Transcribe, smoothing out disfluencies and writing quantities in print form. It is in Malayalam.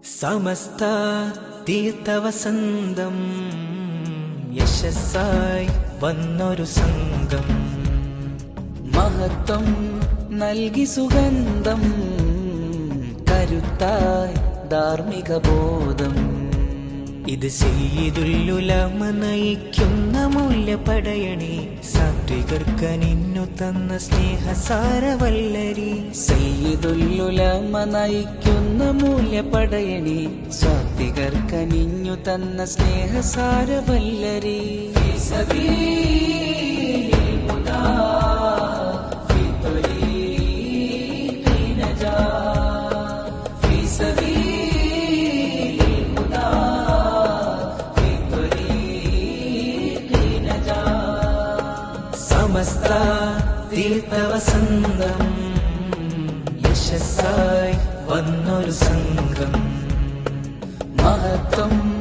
സമസ്ത തീർത്ഥവസന്തം യശസ്സായി വന്നൊരു സംഘം മഹത്വം നൽകി സുഗന്ധം കരുത്തായി ധാർമ്മിക ബോധം ഇത് സയ്യിദുൽ നയിക്കുന്ന മൂല്യപടയണി സാത്വികർക്കനിന്നു തന്ന സ്നേഹസാരവല്ലരി സയ്യിദുൽ നയിക്കുന്ന മൂല്യപടയണി സാത്വികർക്കനിഞ്ഞു തന്ന സ്നേഹസാരവല്ലരി സമസ്ത തീർത്ഥവസന്തം യശസ്സായി വന്നൊരു സംഘം മഹത്വം